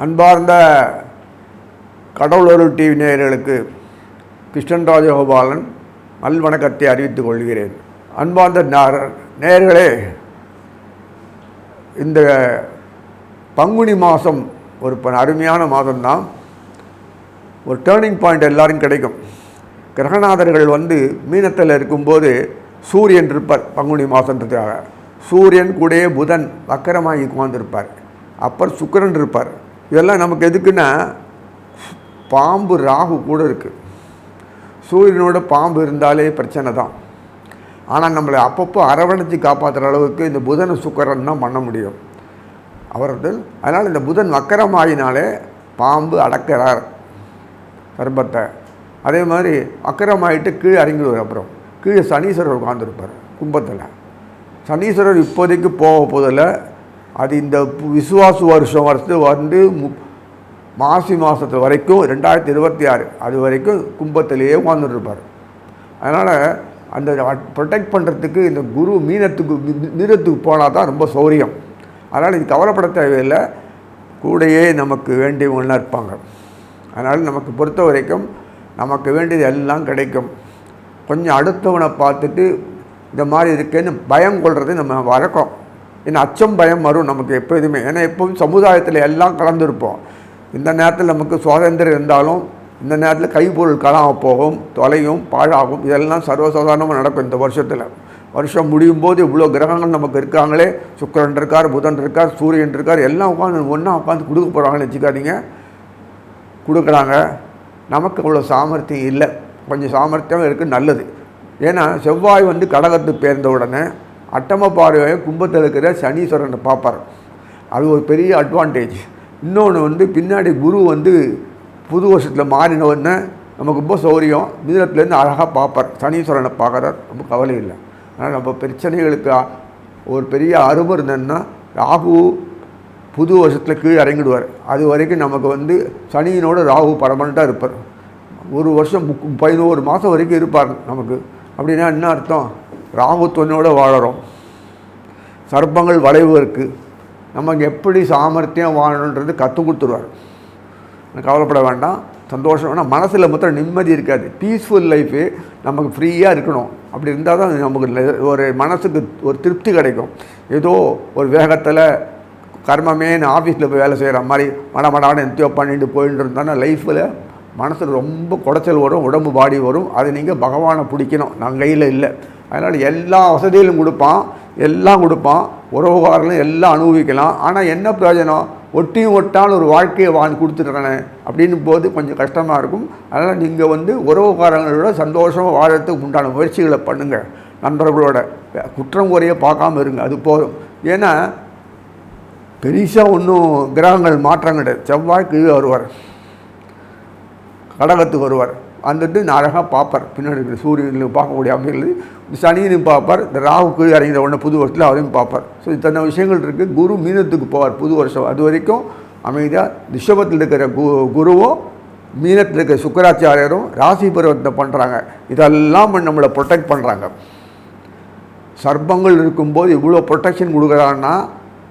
அன்பார்ந்த கடவுளொரு டிவி நேயர்களுக்கு கிருஷ்ணன் ராஜகோபாலன் நல்வணக்கத்தை அறிவித்துக் கொள்கிறேன். அன்பார்ந்த நேயர்களே, இந்த பங்குனி மாதம் ஒரு அருமையான மாதம்தான். ஒரு டேர்னிங் பாயிண்ட் எல்லாரும் கிடைக்கும். கிரகநாதர்கள் மீனத்தில் இருக்கும்போது சூரியன் இருப்பார். பங்குனி மாதன்றதுக்காக சூரியன் கூடயே புதன் வக்கரமாகி உட்கார்ந்துருப்பார். அப்புறம் சுக்கிரன் இருப்பார். இதெல்லாம் நமக்கு எதுக்குன்னா, பாம்பு ராகு கூட இருக்குது. சூரியனோட பாம்பு இருந்தாலே பிரச்சனை தான். ஆனால் நம்மளை அப்பப்போ அரவணைச்சி காப்பாற்றுற அளவுக்கு இந்த புதன் சுக்கிரன் தான் பண்ண முடியும் அவர்கள். அதனால் இந்த புதன் வக்கரமாகினாலே பாம்பு அடக்கிறார் கர்ப்பத்தை. அதே மாதிரி வக்கரமாகிட்டு கீழே இறங்கிடுவார். அப்புறம் கீழே சனீஸ்வரர் உட்காந்துருப்பார் கும்பத்தில். சனீஸ்வரர் இப்போதைக்கு போக போதில் அது இந்த விசுவாசு வருஷம் மாசி மாதத்து வரைக்கும் 2026 அது வரைக்கும் கும்பத்திலேயே உட்காந்துருப்பார். அதனால் அந்த ப்ரொடெக்ட் பண்ணுறதுக்கு இந்த குரு மீனத்துக்கு போனால் தான் ரொம்ப சௌரியம். அதனால் இது கவலைப்பட தேவையில்லை. கூடையே நமக்கு வேண்டியவங்களாம் இருப்பாங்க. அதனால் நமக்கு பொறுத்த வரைக்கும் நமக்கு வேண்டியது எல்லாம் கிடைக்கும். கொஞ்சம் அடுத்தவனை பார்த்துட்டு இந்த மாதிரி இருக்குன்னு பயம் கொள்வது நம்ம வழக்கம். ஏன்னா அச்சம் பயம் வரும் நமக்கு எப்போதுமே. ஏன்னா எப்போவும் சமுதாயத்தில் எல்லாம் கலந்துருப்போம். இந்த நேரத்தில் நமக்கு சுதந்திரம் இருந்தாலும் இந்த நேரத்தில் கைப்பொருள் காணாமல் போகும், தொலையும், பாழாகும். இதெல்லாம் சர்வசாதாரணமாக நடக்கும். இந்த வருஷம் முடியும் போது இவ்வளோ கிரகங்கள் நமக்கு இருக்காங்களே, சுக்கிரன் இருக்கார், புதன் இருக்கார், சூரியன் இருக்கார், எல்லாம் ஒன்றா உட்காந்து கொடுக்க போகிறாங்கன்னு வச்சுக்காதீங்க. கொடுக்குறாங்க. நமக்கு அவ்வளோ சாமர்த்தியம் இல்லை. கொஞ்சம் சாமர்த்தியம் இருக்குது, நல்லது. ஏன்னா செவ்வாய் கடகத்துக்கு பேர்ந்த உடனே அட்டம பார்வையை கும்பத்தில் இருக்கிற சனீஸ்வரனை பார்ப்பார். அது ஒரு பெரிய அட்வான்டேஜ். இன்னொன்று பின்னாடி குரு புது வருஷத்தில் மாறின உடனே நமக்கு ரொம்ப சௌரியம். மிதுனத்துலேருந்து அழகாக பார்ப்பார். சனீஸ்வரனை பார்க்குறார், ரொம்ப கவலை இல்லை. அதனால் நம்ம பிரச்சனைகளுக்கு ஒரு பெரிய அருமை இருந்ததுன்னா ராகு புது வருஷத்தில் கீழே இறங்கிடுவார். அது வரைக்கும் நமக்கு சனியினோட ராகு பர்மனெண்ட்டாக இருப்பார். ஒரு வருஷம் 11 மாதம் வரைக்கும் இருப்பார் நமக்கு. அப்படின்னா என்ன அர்த்தம்? ராகுத்துவனோடு வாழறோம். சர்ப்பங்கள் வளைவு இருக்குது. நமக்கு எப்படி சாமர்த்தியம் வாழணுன்றது கற்றுக் கொடுத்துருவார். கவலைப்பட வேண்டாம், சந்தோஷம் வேணாம். மனசில் மொத்தம் நிம்மதி இருக்காது. பீஸ்ஃபுல் லைஃபு நமக்கு ஃப்ரீயாக இருக்கணும். அப்படி இருந்தால் தான் நமக்கு ஒரு மனசுக்கு ஒரு திருப்தி கிடைக்கும். ஏதோ ஒரு வேகத்தில் கர்மமேன்னு ஆஃபீஸில் போய் வேலை செய்கிற மாதிரி மடமடான்னு என்த்தையோ பண்ணிட்டு போயிட்டு இருந்தால் லைஃப்பில் மனசில் ரொம்ப குடைச்சல் வரும், உடம்பு பாடி வரும். அது நீங்கள் பகவானை பிடிக்கணும், நான் கையில் இல்லை. அதனால் எல்லா வசதியிலும் கொடுப்பான், எல்லாம் கொடுப்பான், உறவுகாரங்களும் எல்லாம் அனுபவிக்கலாம். ஆனால் என்ன பிரயோஜனம்? ஒட்டியும் ஒட்டால் ஒரு வாழ்க்கையை கொடுத்துட்றேனே அப்படின்னு போது கொஞ்சம் கஷ்டமாக இருக்கும். அதனால் நீங்கள் உறவுகாரங்களோட சந்தோஷமாக வாழறதுக்கு உண்டான முயற்சிகளை பண்ணுங்கள். நண்பர்களோட குற்றம் குறைய பார்க்காம இருங்க, அது போதும். ஏன்னா பெரிசாக ஒன்றும் கிரகங்கள் மாற்றம் கிடையாது. செவ்வாய் கீழே வருவார், கடகத்துக்கு வருவார். அழகாக பார்ப்பார். பின்னாடி இருக்கிற சூரியனில் பார்க்கக்கூடிய அமைகள் சனியனையும் பார்ப்பார். இந்த ராகு கீழே இறங்கிற உடனே புது வருஷத்தில் அவரையும் பார்ப்பார். ஸோ இத்தனை விஷயங்கள் இருக்குது. குரு மீனத்துக்கு போவார் புது வருஷம். அது வரைக்கும் அமைதியாக ரிஷபத்தில் இருக்கிற குருவும் மீனத்தில் இருக்கிற சுக்கராச்சாரியரும் ராசி பருவத்தை பண்ணுறாங்க. இதெல்லாம் நம்மளை ப்ரொடெக்ட் பண்ணுறாங்க. சர்ப்பங்கள் இருக்கும்போது இவ்வளோ ப்ரொடெக்ஷன் கொடுக்குறாங்கன்னா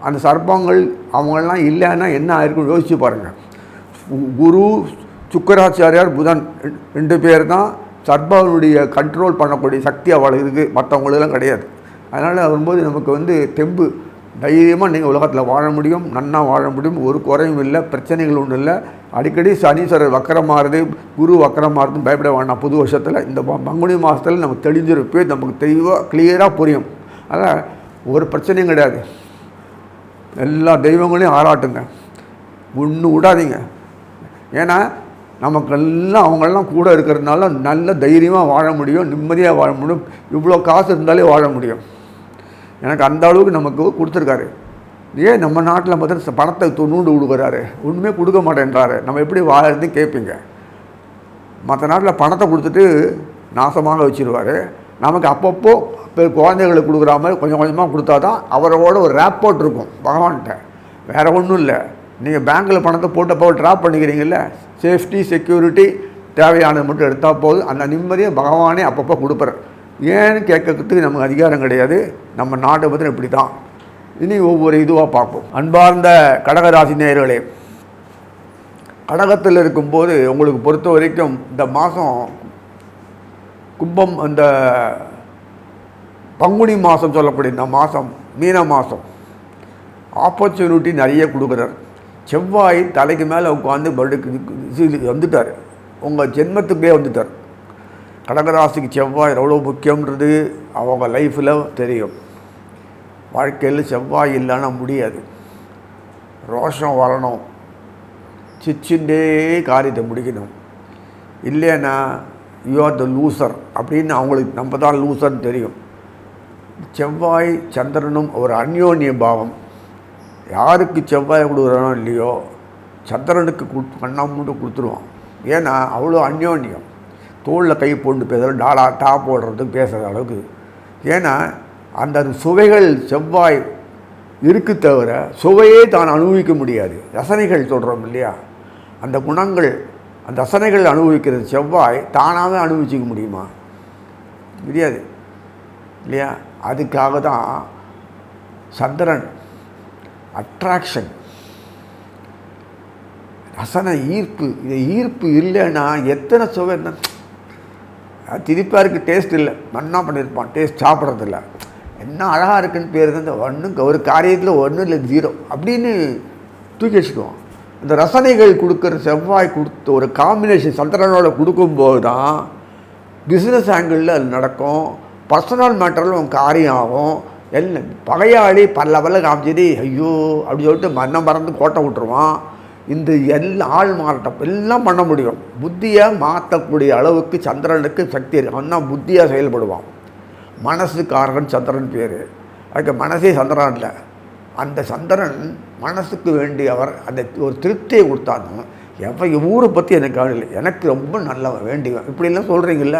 அந்த சர்ப்பங்கள் அவங்களாம் இல்லைன்னா என்ன ஆயிருக்குன்னு யோசிச்சு பாருங்கள். குரு சுக்கராச்சாரியார் புதன் 2 பேர் தான் சர்ப்பாவுடைய கண்ட்ரோல் பண்ணக்கூடிய சக்தி அவள் இருக்குது, மற்றவங்களெல்லாம் கிடையாது. அதனால் வரும்போது நமக்கு தெம்பு, தைரியமாக நீங்கள் உலகத்தில் வாழ முடியும், நன்னா வாழ முடியும். ஒரு குறையும் இல்லை, பிரச்சனைகள் ஒன்றும் இல்லை. அடிக்கடி சனீஸ்வரர் வக்கரமாகிறது, குரு வக்கரமாகிறது பயப்பட வேண்டாம். புது வருஷத்தில் இந்த பங்குனி மாதத்தில் நமக்கு தெளிஞ்சிருப்பே, நமக்கு தெளிவாக கிளியராக புரியும். அதனால் ஒரு பிரச்சனையும் கிடையாது. எல்லா தெய்வங்களையும் ஆராட்டுங்க, ஒன்றும் விடாதீங்க. ஏன்னா நமக்கெல்லாம் அவங்களெல்லாம் கூட இருக்கிறதுனால நல்ல தைரியமாக வாழ முடியும், நிம்மதியாக வாழ முடியும். இவ்வளோ காசு இருந்தாலே வாழ முடியும். எனக்கு அந்த அளவுக்கு நமக்கு கொடுத்துருக்காரு. ஏன் நம்ம நாட்டில் பார்த்தா பணத்தை நூண்டு கொடுக்குறாரு, ஒன்றுமே கொடுக்க மாட்டேன்றாரு. நம்ம எப்படி வாழறது கேட்பீங்க. மற்ற நாட்டில் பணத்தை கொடுத்துட்டு நாசமாக வச்சுருவார். நமக்கு அப்பப்போ குழந்தைகளுக்கு கொடுக்குற மாதிரி கொஞ்சம் கொஞ்சமாக கொடுத்தா தான் அவரோட ஒரு ரேப்போர்ட் இருக்கும் பகவான்கிட்ட. வேறு ஒன்றும் இல்லை. நீங்கள் பேங்க்கில் பணத்தை போட்டப்போ ட்ராப் பண்ணிக்கிறீங்கள, சேஃப்டி செக்யூரிட்டி தேவையானது மட்டும் எடுத்தால் போதும். அந்த நிம்மதியை பகவானே அப்பப்போ கொடுப்பார். ஏன்னு கேட்கறதுக்கு நமக்கு அதிகாரம் கிடையாது. நம்ம நாட்டை பற்றி இப்படி தான். இனி ஒவ்வொரு இதுவாக பார்ப்போம். அன்பார்ந்த கடகராசி நேயர்களே, கடகத்தில் இருக்கும்போது உங்களுக்கு பொறுத்த வரைக்கும் இந்த மாதம் கும்பம், அந்த பங்குனி மாதம் சொல்லக்கூடிய இந்த மாதம் மீன மாதம் ஆப்பர்ச்சுனிட்டி நிறைய கொடுக்குறார். செவ்வாய் தலைக்கு மேலே உட்காந்து வந்துட்டார், உங்கள் ஜென்மத்துக்கே வந்துட்டார். கடகராசிக்கு செவ்வாய் எவ்வளோ முக்கியன்றது அவங்க லைஃப்பில் தெரியும். வாழ்க்கையில் செவ்வாய் இல்லைன்னா முடியாது. ரோஷம் வரணும், சிச்சுண்டே காரியத்தை முடிக்கணும். இல்லைன்னா யூ ஆர் த லூசர் அப்படின்னு அவங்களுக்கு நம்ம தான் லூசர்னு தெரியும். செவ்வாய் சந்திரனும் ஒரு அந்யோன்ய பாவம். யாருக்கு செவ்வாய் கொடுக்குறானோ இல்லையோ சந்திரனுக்கு கண்ணாமூட்டு கொடுத்துருவான். ஏன்னா அவ்வளோ அந்யோன்யம். தோளில் கை போட்டு பேசுகிற டாலா டா போடுறதுக்கு பேசுகிற அளவுக்கு. ஏன்னா அந்த சுவைகள் செவ்வாய் இருக்கு தவிர சுவையே தான் அனுபவிக்க முடியாது. ரசனைகள் சொல்கிறோம் இல்லையா, அந்த குணங்கள், அந்த ரசனைகள் அனுபவிக்கிறது செவ்வாய் தானாகவே அனுபவிச்சிக்க முடியுமா? முடியாது இல்லையா? அதுக்காக தான் சந்திரன் அட்ராக்ஷன், ரசனை, ஈர்ப்பு. இது ஈர்ப்பு இல்லைன்னா எத்தனை சுவை என்ன திருப்பாருக்கு டேஸ்ட் இல்லை, மண்ணா பண்ணியிருப்பான், டேஸ்ட் சாப்பிட்றதில்ல. என்ன அழகாக இருக்குன்னு பேர் தான் ஒன்றும் ஒரு காரியத்தில் ஒன்றும் இல்லை, ஜீரோ அப்படின்னு தூக்கி வச்சுக்குவோம். இந்த ரசனைகள் கொடுக்குற செவ்வாய் கொடுத்த ஒரு காம்பினேஷன் சந்திரனோட கொடுக்கும்போது தான் பிஸ்னஸ் ஆங்கிளில் அது நடக்கும். பர்சனல் மேட்டரில் உன் காரியம் ஆகும். எல்லாம் பகையாளி பல்ல காமிச்சிட்டு ஐயோ அப்படி சொல்லிட்டு மன்னம் மறந்து கோட்டை விட்டுருவான். இந்த ஆள் மாறாட்டம் எல்லாம் பண்ண முடியும். புத்தியை மாற்றக்கூடிய அளவுக்கு சந்திரனுக்கு சக்தி இருக்கு. அவன் தான் புத்தியாக செயல்படுவான். மனசுக்காரன் சந்திரன் பேர். அதுக்கு மனசே சந்திரன் இல்லை. அந்த சந்திரன் மனசுக்கு வேண்டியவர். அந்த ஒரு திருப்தியை கொடுத்தாங்க. ஊரை பற்றி எனக்கு கவலை, எனக்கு ரொம்ப நல்ல வேண்டியவன் இப்படிலாம் சொல்கிறீங்கள.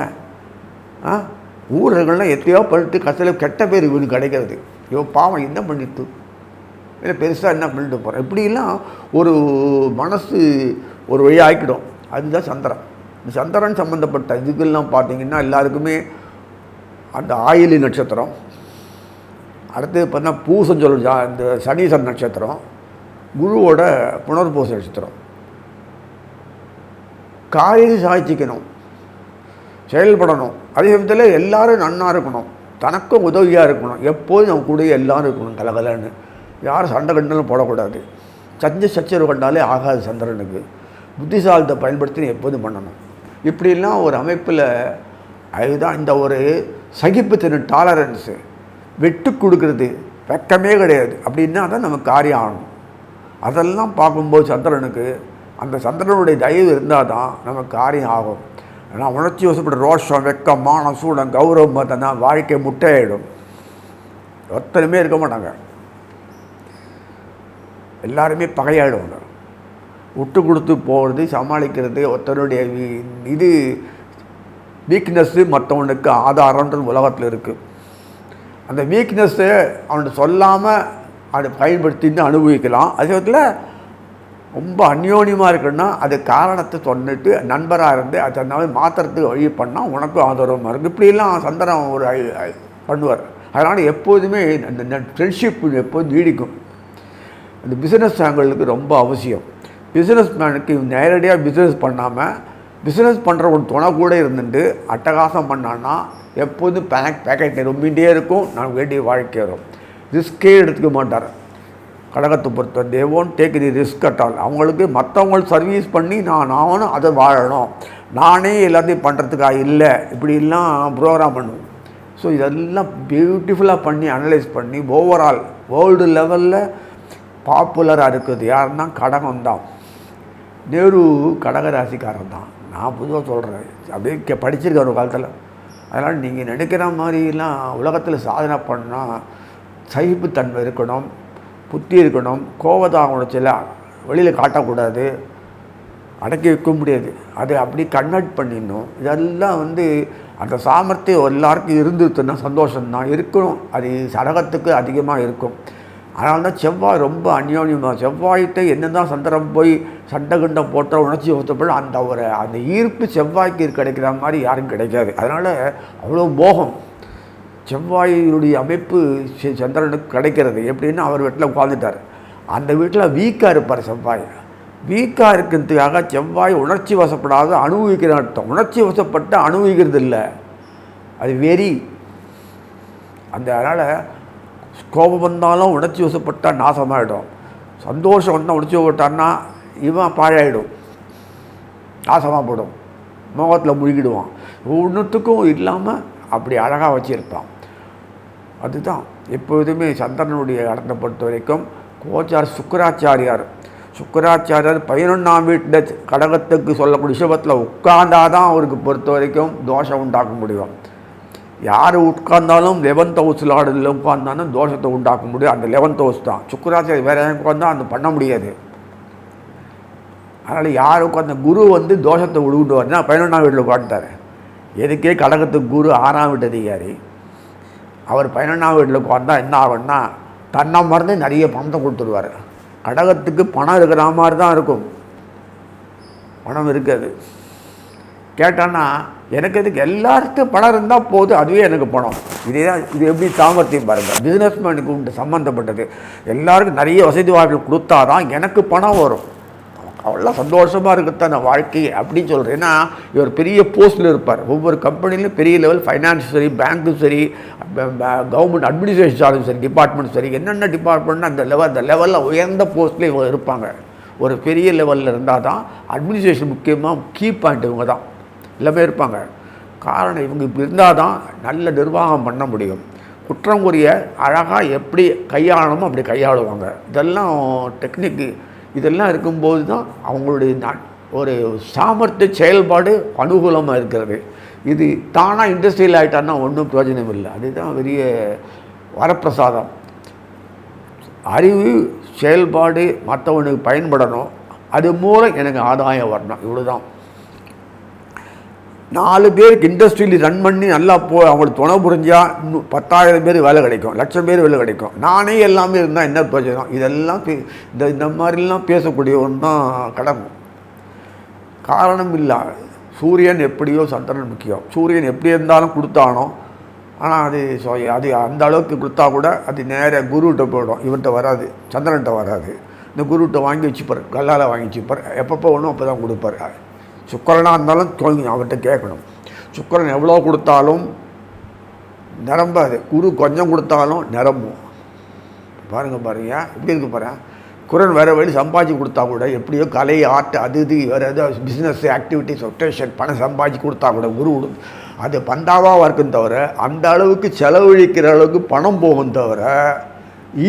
ஊர்கள்லாம் எத்தையோ பண்ணிட்டு கடைசியில் கெட்ட பேர் இவனுக்கு கிடைக்கிறது. பாவம் என்ன பண்ணிட்டு இல்லை பெருசாக என்ன பண்ணிட்டு போகிறேன் இப்படிலாம் ஒரு மனசு ஒரு வழி ஆக்கிடும். அதுதான் சந்திரன். இந்த சந்திரன் சம்மந்தப்பட்ட இதுக்கெல்லாம் பார்த்தீங்கன்னா எல்லாருக்குமே அந்த ஆயிலி நட்சத்திரம், அடுத்தது பார்த்தீங்கன்னா பூசம் சொல்ல இந்த சனீசன் நட்சத்திரம், குருவோட புனர்பூச நட்சத்திரம். காரியம் சாதிச்சிக்கணும், செயல்படணும். அதே சமயத்தில் எல்லோரும் நன்னாக இருக்கணும், தனக்கும் உதவியாக இருக்கணும். எப்போதும் நம்ம கூட எல்லோரும் இருக்கணும் கலகலன்னு. யாரும் சண்டை கண்டாலும் போடக்கூடாது. சச்சரவு கண்டாலே ஆகாது சந்திரனுக்கு. புத்திசாலத்தை பயன்படுத்தி எப்போதும் பண்ணணும். இப்படிலாம் ஒரு அமைப்பில் அதுதான் இந்த ஒரு சகிப்புத்திறன், டாலரன்ஸு, விட்டு கொடுக்கறது, வெக்கமே கிடையாது. அப்படின்னா தான் நமக்கு காரியம் ஆகணும். அதெல்லாம் பார்க்கும்போது சந்திரனுக்கு அந்த சந்திரனுடைய தயவு இருந்தால் தான் நமக்கு காரியம் ஆகும். நான் உணர்ச்சி வசப்பட்ட ரோஷம், வெக்கம், மானம், சூடம், கௌரவம் பார்த்தோன்னா வாழ்க்கை முட்டையாயிடும். ஒத்தனுமே இருக்க மாட்டாங்க, எல்லாருமே பகையாயிடுவாங்க. விட்டு கொடுத்து போகிறது, சமாளிக்கிறது ஒருத்தனுடைய இது வீக்னஸ்ஸு மற்றவனுக்கு ஆதாரன்றது உலகத்தில் இருக்குது. அந்த வீக்னஸ்ஸை அவனுக்கு சொல்லாமல் அதை பயன்படுத்தின்னு அனுபவிக்கலாம். அதே சமயத்தில் ரொம்ப அந்யோன்யமாக இருக்குன்னா அது காரணத்தை சொன்னிட்டு நண்பராக இருந்து அதை மாதிரி மாற்றுறதுக்கு வழி பண்ணால் உனக்கும் ஆதரவமாக இருக்கும். இப்படிலாம் சந்திரன் ஒரு பண்ணுவார். அதனால் எப்போதுமே அந்த ஃப்ரெண்ட்ஷிப் எப்போதும் நீடிக்கும். அந்த பிஸ்னஸ் ஆங்கிளுக்கு ரொம்ப அவசியம். பிஸ்னஸ் மேனுக்கு நேரடியாக பிஸ்னஸ் பண்ணாமல் பிஸ்னஸ் பண்ணுற ஒரு துணை கூட இருந்துட்டு அட்டகாசம் பண்ணான்னா எப்போதும் பேக்கெட் ரொம்பிகிட்டே இருக்கும். நான் வேண்டிய வாழ்க்கை வரும். ரிஸ்கே எடுத்துக்க மாட்டார். கடகத்தை பொறுத்த they won't take the risk at all. அவங்களுக்கு மற்றவங்களுக்கு சர்வீஸ் பண்ணி நானும் அதை வாழணும், நானே எல்லாத்தையும் பண்ணுறதுக்காக இல்லை, இப்படிலாம் ப்ரோக்ராம் பண்ணுவோம். ஸோ இதெல்லாம் பியூட்டிஃபுல்லாக பண்ணி அனலைஸ் பண்ணி ஓவரால் வேர்ல்டு லெவலில் பாப்புலராக இருக்குது யாருன்னா கடகம் தான். நேரு கடகராசிக்காரன் தான். நான் பொதுவாக சொல்கிறேன், அப்படியே படிச்சிருக்கேன் ஒரு காலத்தில். அதனால் நீங்கள் நினைக்கிற மாதிரிலாம் உலகத்தில் சாதனை பண்ணால் சகிப்புத்தன்மை இருக்கணும், புத்தி இருக்கணும், கோபதாகம் உணர்ச்சியில் வெளியில் காட்டக்கூடாது, அடக்கி வைக்க முடியாது, அதை அப்படி கன்வெர்ட் பண்ணிடணும். இதெல்லாம் அந்த சாமர்த்தியம் எல்லாருக்கும் இருந்துச்சுன்னா சந்தோஷம்தான் இருக்கணும். அது சடகத்துக்கு அதிகமாக இருக்கும். அதனால தான் செவ்வாய் ரொம்ப அந்யோன்யமாக. செவ்வாய்கிட்ட என்ன தான் சந்திரன் போய் சண்டை கண்டம் போட்ட உணர்ச்சி ஒத்தப்பட அந்த ஈர்ப்பு செவ்வாய்க்கு கிடைக்கிற மாதிரி யாரும் கிடைக்காது. அதனால் அவ்வளோ மோகம் செவ்வாயுடைய அமைப்பு சந்திரனுக்கு கிடைக்கிறது. எப்படின்னா அவர் வீட்டில் உட்காந்துட்டார், அந்த வீட்டில் வீக்காக இருப்பார் செவ்வாய். வீக்காக இருக்கிறதுக்காக செவ்வாய் உணர்ச்சி வசப்படாத அனுபவிக்கிற அர்த்தம். உணர்ச்சி வசப்பட்டு அனுபவிக்கிறது இல்லை, அது வெறி. அதனால் கோபம் வந்தாலும் உணர்ச்சி வசப்பட்டால் நாசமாகிடும், சந்தோஷம் வந்தால் உணர்ச்சி வசப்பட்டான்னா இவன் பாழாயிடும், நாசமாக போடும், முகத்தில் முழுகிடுவான். ஒன்றுத்துக்கும் இல்லாமல் அப்படி அழகாக வச்சுருப்பான். அதுதான் எப்போதுமே சந்திரனுடைய இடத்தை பொறுத்த வரைக்கும் கோச்சார் சுக்கராச்சாரியார் 11ஆம் வீட்டில் கடகத்துக்கு சொல்லக்கூடிய ரிஷபத்தில் உட்கார்ந்தாதான் அவருக்கு பொறுத்த வரைக்கும் தோஷம் உண்டாக்க முடியும். யார் உட்கார்ந்தாலும் 11th ஹவுஸில் ஆடுதில் உட்கார்ந்தாலும் தோஷத்தை உண்டாக்க முடியும். அந்த 11th ஹவுஸ் தான். சுக்கராச்சாரி வேறு யாரும் உட்கார்ந்தால் அந்த பண்ண முடியாது. அதனால் யார் உட்கார்ந்த குரு வந்து தோஷத்தை விடுவிடுவார்னா 11ஆம் வீட்டில் உட்காந்துட்டார். எதுக்கே கடகத்துக்கு குரு 6ஆம் வீட்டு அதிகாரி. அவர் 11ஆம் வீட்டில் உட்கார்ந்தால் என்ன ஆகும்னா தன்னை மறந்து நிறைய பணத்தை கொடுத்துருவார். கடகத்துக்கு பணம் இருக்கிற மாதிரி தான் இருக்கும், பணம் இருக்காது. கேட்டான்னா எனக்கு எதுக்கு, எல்லாருக்கும் பணம் இருந்தால் போதும், அதுவே எனக்கு பணம். இதே தான். இது எப்படி சாமர்த்தியம் பாருங்கள், பிஸ்னஸ்மேனுக்கு உண்டு சம்மந்தப்பட்டது. எல்லாருக்கும் நிறைய வசதி வாய்ப்புகள் கொடுத்தா தான் எனக்கு பணம் வரும். அவ்வளோ சந்தோஷமாக இருக்கத்தான வாழ்க்கை அப்படின்னு சொல்கிறேன். ஏன்னா இவர் பெரிய போஸ்ட்டில் இருப்பார். ஒவ்வொரு கம்பெனிலையும் பெரிய லெவல், ஃபைனான்ஸ் சரி, பேங்க்கும் சரி, கவர்மெண்ட் அட்மினிஸ்ட்ரேஷன் சரி, டிபார்ட்மெண்ட் சரி, என்னென்ன டிபார்ட்மெண்ட்னா அந்த லெவலில் உயர்ந்த போஸ்ட்லேயே இவங்க இருப்பாங்க. ஒரு பெரிய லெவலில் இருந்தால் தான் அட்மினிஸ்ட்ரேஷன் முக்கியமாக கீ பாயிண்ட் இவங்க தான் எல்லாமே இருப்பாங்க. காரணம் இவங்க இப்படி இருந்தால் தான் நல்ல நிர்வாகம் பண்ண முடியும். குற்றங்குரிய அழகாக எப்படி கையாளணுமோ அப்படி கையாளுவாங்க. இதெல்லாம் டெக்னிக்கு. இதெல்லாம் இருக்கும்போது தான் அவங்களுடைய ஒரு சாமர்த்திய செயல்பாடு அனுகூலமாக இருக்கிறது. இது தானாக இண்டஸ்ட்ரியல் ஆகிட்டான்னா ஒன்றும் பிரயோஜனம் இல்லை. அதுதான் பெரிய வரப்பிரசாதம். அறிவு செயல்பாடு மற்றவனுக்கு பயன்படணும், அது மூலம் எனக்கு ஆதாயம் வரணும், இவ்வளோ தான். 4 பேருக்கு இண்டஸ்ட்ரியில் ரன் பண்ணி நல்லா அவங்களுக்கு துணை புரிஞ்சால் இன்னும் 10,000 பேர் வேலை கிடைக்கும், 1,00,000 பேர் வேலை கிடைக்கும். நானே எல்லாமே இருந்தால் என்ன பிரயோஜனம்? இதெல்லாம் இந்த மாதிரிலாம் பேசக்கூடியவன் தான் கடமை. காரணம் இல்லை. சூரியன் எப்படியோ சந்திரன் முக்கியம். சூரியன் எப்படி இருந்தாலும் கொடுத்தானோ, ஆனால் அது அந்த அளவுக்கு கொடுத்தா கூட அது நேராக குருகிட்ட போயிடும். இவன்கிட்ட வராது, சந்திரன்கிட்ட வராது. இந்த குருகிட்ட வாங்கி வச்சுப்பார், கல்லால் வாங்கி வச்சுப்பார். எப்பப்போ ஒன்றும் அப்போ தான் கொடுப்பார். சுக்கரனாக இருந்தாலும் அவர்கிட்ட கேட்கணும். சுக்கரன் எவ்வளோ கொடுத்தாலும் நிரம்பாது, குரு கொஞ்சம் கொடுத்தாலும் நிரம்பும். பாருங்க எப்படி இருக்கு பாருங்கள். குரன் வேறு வழி சம்பாதிச்சு கொடுத்தா கூட, எப்படியோ கலை, ஆர்ட், அது இது வேறு ஏதாவது பிஸ்னஸ் ஆக்டிவிட்டிஸ், ரொட்டேஷன், பணம் சம்பாதிச்சு கொடுத்தா கூட குரு அது பந்தாவாக இருக்கும் தவிர அந்த அளவுக்கு செலவழிக்கிற அளவுக்கு பணம் போகும் தவிர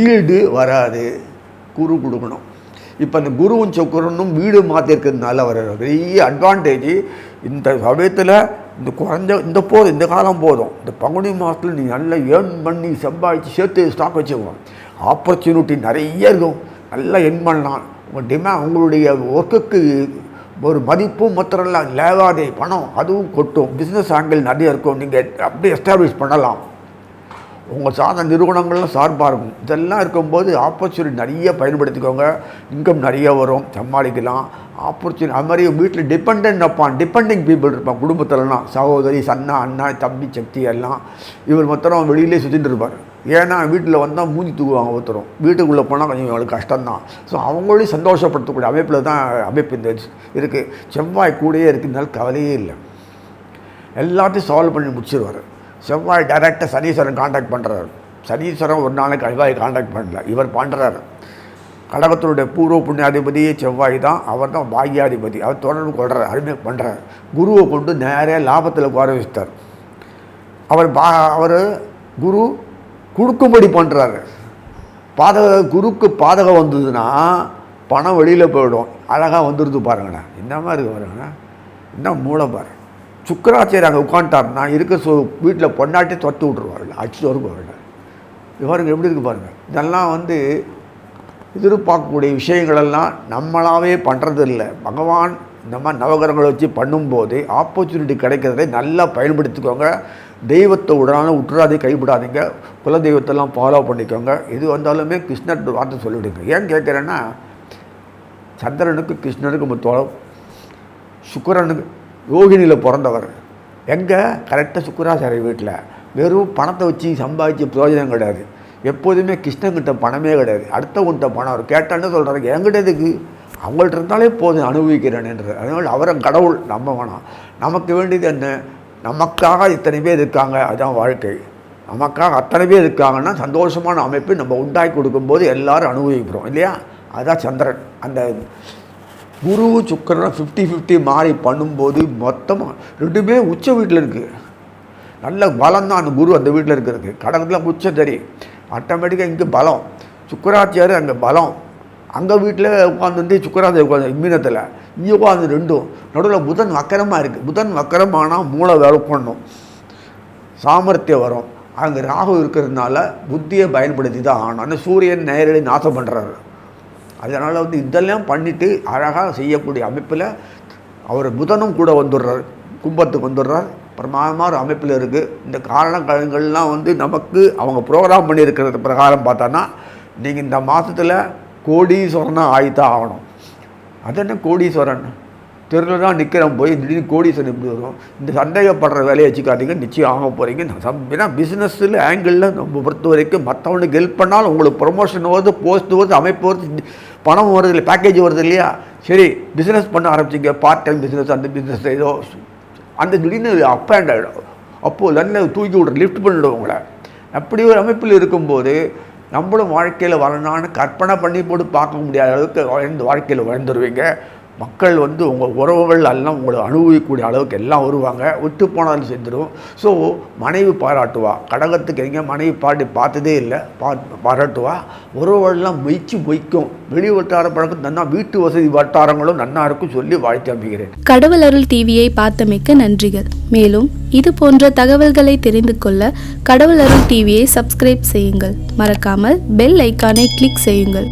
ஈல்டு வராது. குரு கொடுக்கணும். இப்போ அந்த குருவும் சுக்கரனும் வீடு மாற்றிருக்கிறதுனால வர பெரிய அட்வான்டேஜ். இந்த சமயத்தில் இந்த காலம் போதும். இந்த பங்குனி மாதத்தில் நீ நல்லா ஏர்ன் பண்ணி சம்பாதிச்சு சேர்த்து ஸ்டாக் வச்சுக்குவோம். ஆப்பர்ச்சுனிட்டி நிறைய இருக்கும், நல்லா எர்ன் பண்ணலாம். உங்களுடைய ஒர்க்குக்கு ஒரு மதிப்பும் மாத்திரம் லேவாதே பணம் அதுவும் கொட்டும். பிஸ்னஸ் ஆங்கிள் நிறைய இருக்கும், நீங்கள் அப்படியே எஸ்டாப்ளிஷ் பண்ணலாம். உங்கள் சார்ந்த நிறுவனங்கள்லாம் சார்பாக இருக்கும். இதெல்லாம் இருக்கும்போது ஆப்பர்ச்சுனிட்டி நிறைய பயன்படுத்திக்கோங்க. இன்கம் நிறைய வரும், சமாளிக்கலாம். ஆப்பர்ச்சுனிட்டி அது மாதிரி வீட்டில் டிபெண்டிங் பீப்புள் இருப்பான். குடும்பத்திலலாம் சகோதரி, சன்னா, அண்ணா, தம்பி, சக்தி எல்லாம் இவர் மொத்தம் வெளியிலே சுற்றிட்டு இருப்பார். ஏன்னா வீட்டில் வந்தால் மூஞ்சி தூக்குவாங்க ஒருத்தரும். வீட்டுக்குள்ளே போனால் கொஞ்சம் அவங்களுக்கு கஷ்டம்தான். ஸோ அவங்களையும் சந்தோஷப்படுத்தக்கூடிய அமைப்பில் தான் அமைப்பு இந்த இருக்குது. செவ்வாய் கூடயே இருக்குதுனால கவலையே இல்லை, எல்லாத்தையும் சால்வ் பண்ணி முடிச்சிருவார். செவ்வாய் டைரெக்டாக சனீஸ்வரன் காண்டாக்ட் பண்ணுறாரு. சனீஸ்வரன் ஒரு நாளைக்கு செவ்வாய் காண்டாக்ட் பண்ணல, இவர் பண்ணுறாரு. கடகத்தினுடைய பூர்வ புண்ணியாதிபதியே செவ்வாய் தான். அவர் தான் பாக்யாதிபதி. அவர் தொடர்பு கொள்கிறார், அருமை பண்ணுறார். குருவை கொண்டு நேரே லாபத்தில் உட்கார வச்சுட்டார். அவர் குரு கொடுக்கும்படி பண்ணுறாரு. குருக்கு பாதகம் வந்ததுன்னா பணம் வெளியில் போயிடும். அழகாக வந்துடுது பாருங்கண்ணா, இந்த மாதிரி இருக்குது பாருங்கண்ணா, இன்னும் மூளை பாரு. சுக்கராச்சாரி அங்கே உட்காந்துட்டார்னா வீட்டில் பொண்டாட்டி தொட்டு விட்ருவார்கள், அடிச்சு வருவார்கள். இவருக்கு எப்படி இருக்குது பாருங்கள். இதெல்லாம் எதிர்பார்க்கக்கூடிய விஷயங்களெல்லாம் நம்மளாவே பண்ணுறது இல்லை. பகவான் இந்த மாதிரி நவகிரகங்களை வச்சு பண்ணும்போது ஆப்பர்ச்சுனிட்டி கிடைக்கிறதை நல்லா பயன்படுத்திக்கோங்க. தெய்வத்தை உடனாலும் விட்டுறாதே, கைவிடாதீங்க. குல தெய்வத்தெல்லாம் ஃபாலோ பண்ணிக்கோங்க. இது வந்தாலுமே கிருஷ்ணர் வார்த்தை சொல்லிவிடுங்க. ஏன் கேட்குறேன்னா, சந்திரனுக்கு கிருஷ்ணனுக்கு முத்தோளம், சுக்கரனுக்கு யோகினியில் பிறந்தவர். எங்கே கரெக்டாக சுக்கராச்சாரிய வீட்டில். வெறும் பணத்தை வச்சு சம்பாதிச்சு பிரயோஜனம் கிடையாது. எப்போதுமே கிருஷ்ணன்கிட்ட பணமே கிடையாது, அடுத்தவங்கிட்ட பணம். அவர் கேட்டான்னு சொல்கிறாரு, என்கிட்ட எதுக்கு அவங்கள்ட்ட இருந்தாலே போதும் அனுபவிக்கிறேன் என்று. அதனால் அவரை கடவுள் நம்ப வேணாம். நமக்கு வேண்டியது என்ன? நமக்காக இத்தனை பேர் இருக்காங்க, அதுதான் வாழ்க்கை. நமக்காக அத்தனை பேர் இருக்காங்கன்னா சந்தோஷமான அமைப்பு நம்ம உண்டாக்கி கொடுக்கும்போது எல்லோரும் அனுபவிக்கிறோம் இல்லையா? அதுதான் சந்திரன். அந்த குரு சுக்கிரன் 50-50 மாறி பண்ணும்போது மொத்தமாக ரெண்டுமே உச்ச வீட்டில் இருக்குது. நல்ல பலம் தான் அந்த குரு அந்த வீட்டில் இருக்கிறது. கடகத்தில் உச்சம் சரி, ஆட்டோமேட்டிக்காக இங்கே பலம். சுக்கராச்சார் அங்கே பலம், அங்கே வீட்டில் உட்காந்து சுக்கராச்சார் உட்காந்து மீனத்தில், இங்கே உட்காந்து ரெண்டும். நடுவில் புதன் வக்கரமாக இருக்குது. புதன் வக்கரமானால் மூளை வேலை பண்ணணும், சாமர்த்தியம் வரும். அங்கே ராகு இருக்கிறதுனால புத்தியை பயன்படுத்தி தான் ஆகணும். அந்த சூரியன் நேரடி நாசம் பண்ணுறாரு. அதனால் வந்து இதெல்லாம் பண்ணிவிட்டு அழகாக செய்யக்கூடிய அமைப்பில் அவர் புதனும் கூட வந்துடுறார், கும்பத்துக்கு வந்துடுறார். பிரமாதமான அமைப்பில் இருக்குது. இந்த காரணங்கள்லாம் வந்து நமக்கு அவங்க ப்ரோக்ராம் பண்ணியிருக்கிறது பிரகாரம் பார்த்தோன்னா நீங்கள் இந்த மாதத்தில் கோடீஸ்வரனாக ஆகித்தான் ஆகணும். அது என்ன கோடீஸ்வரன்? தெருவில் தான் நிற்கிறோம், போய் திடீர்னு கோடீஸ்வரன் எப்படி வரும்? இந்த சந்தேகப்படுற வேலையை வச்சுக்காதீங்க, நிச்சயம் ஆக போகிறீங்க. ஏன்னா பிஸ்னஸில் ஆங்கிளில் நம்ம பொறுத்த வரைக்கும் மற்றவனுக்கு ஹெல்ப் பண்ணாலும் உங்களுக்கு ப்ரொமோஷன் வருது, போஸ்ட் வருது, அமைப்பு வருது, பணம் வருது இல்லை, பேக்கேஜ் வருது இல்லையா? சரி, பிஸ்னஸ் பண்ண ஆரம்பிச்சிங்க, பார்ட் டைம் பிஸ்னஸ், அந்த பிஸ்னஸ் ஏதோ அந்த திடீர்னு அப் அண்ட் ஆகிடும். அப்போது நல்ல தூக்கி விட்ற, லிஃப்ட் பண்ணிவிடும் உங்களை. அப்படி ஒரு அமைப்பில் இருக்கும்போது நம்மளும் வாழ்க்கையில் வரணும்னு கற்பனை பண்ணி போட்டு பார்க்க முடியாத அளவுக்கு வாழ்க்கையில் வாழ்ந்துருவீங்க. மக்கள் வந்து உங்கள் உறவுகள் எல்லாம் உங்களை அனுபவிக்கக்கூடிய அளவுக்கு எல்லாம் வருவாங்க. விட்டு போனாலும் செஞ்சிடும். ஸோ மனைவி பாராட்டுவா. கடகத்துக்கு எங்கே மனைவி பார்த்ததே இல்லை, பாராட்டுவா. உறவுகள்லாம் மொய்க்கும். வெளி வட்டார பழக்கம் நன்னா, வீட்டு வசதி வட்டாரங்களும் நன்னா இருக்கும் சொல்லி வாழ்த்து அமைகிறேன். கடவுள் அருள் டிவியை பார்த்தமைக்க நன்றிகள். மேலும் இது போன்ற தகவல்களை தெரிந்து கொள்ள கடவுள் அருள் டிவியை சப்ஸ்கிரைப் செய்யுங்கள். மறக்காமல் பெல் ஐக்கானை கிளிக் செய்யுங்கள்.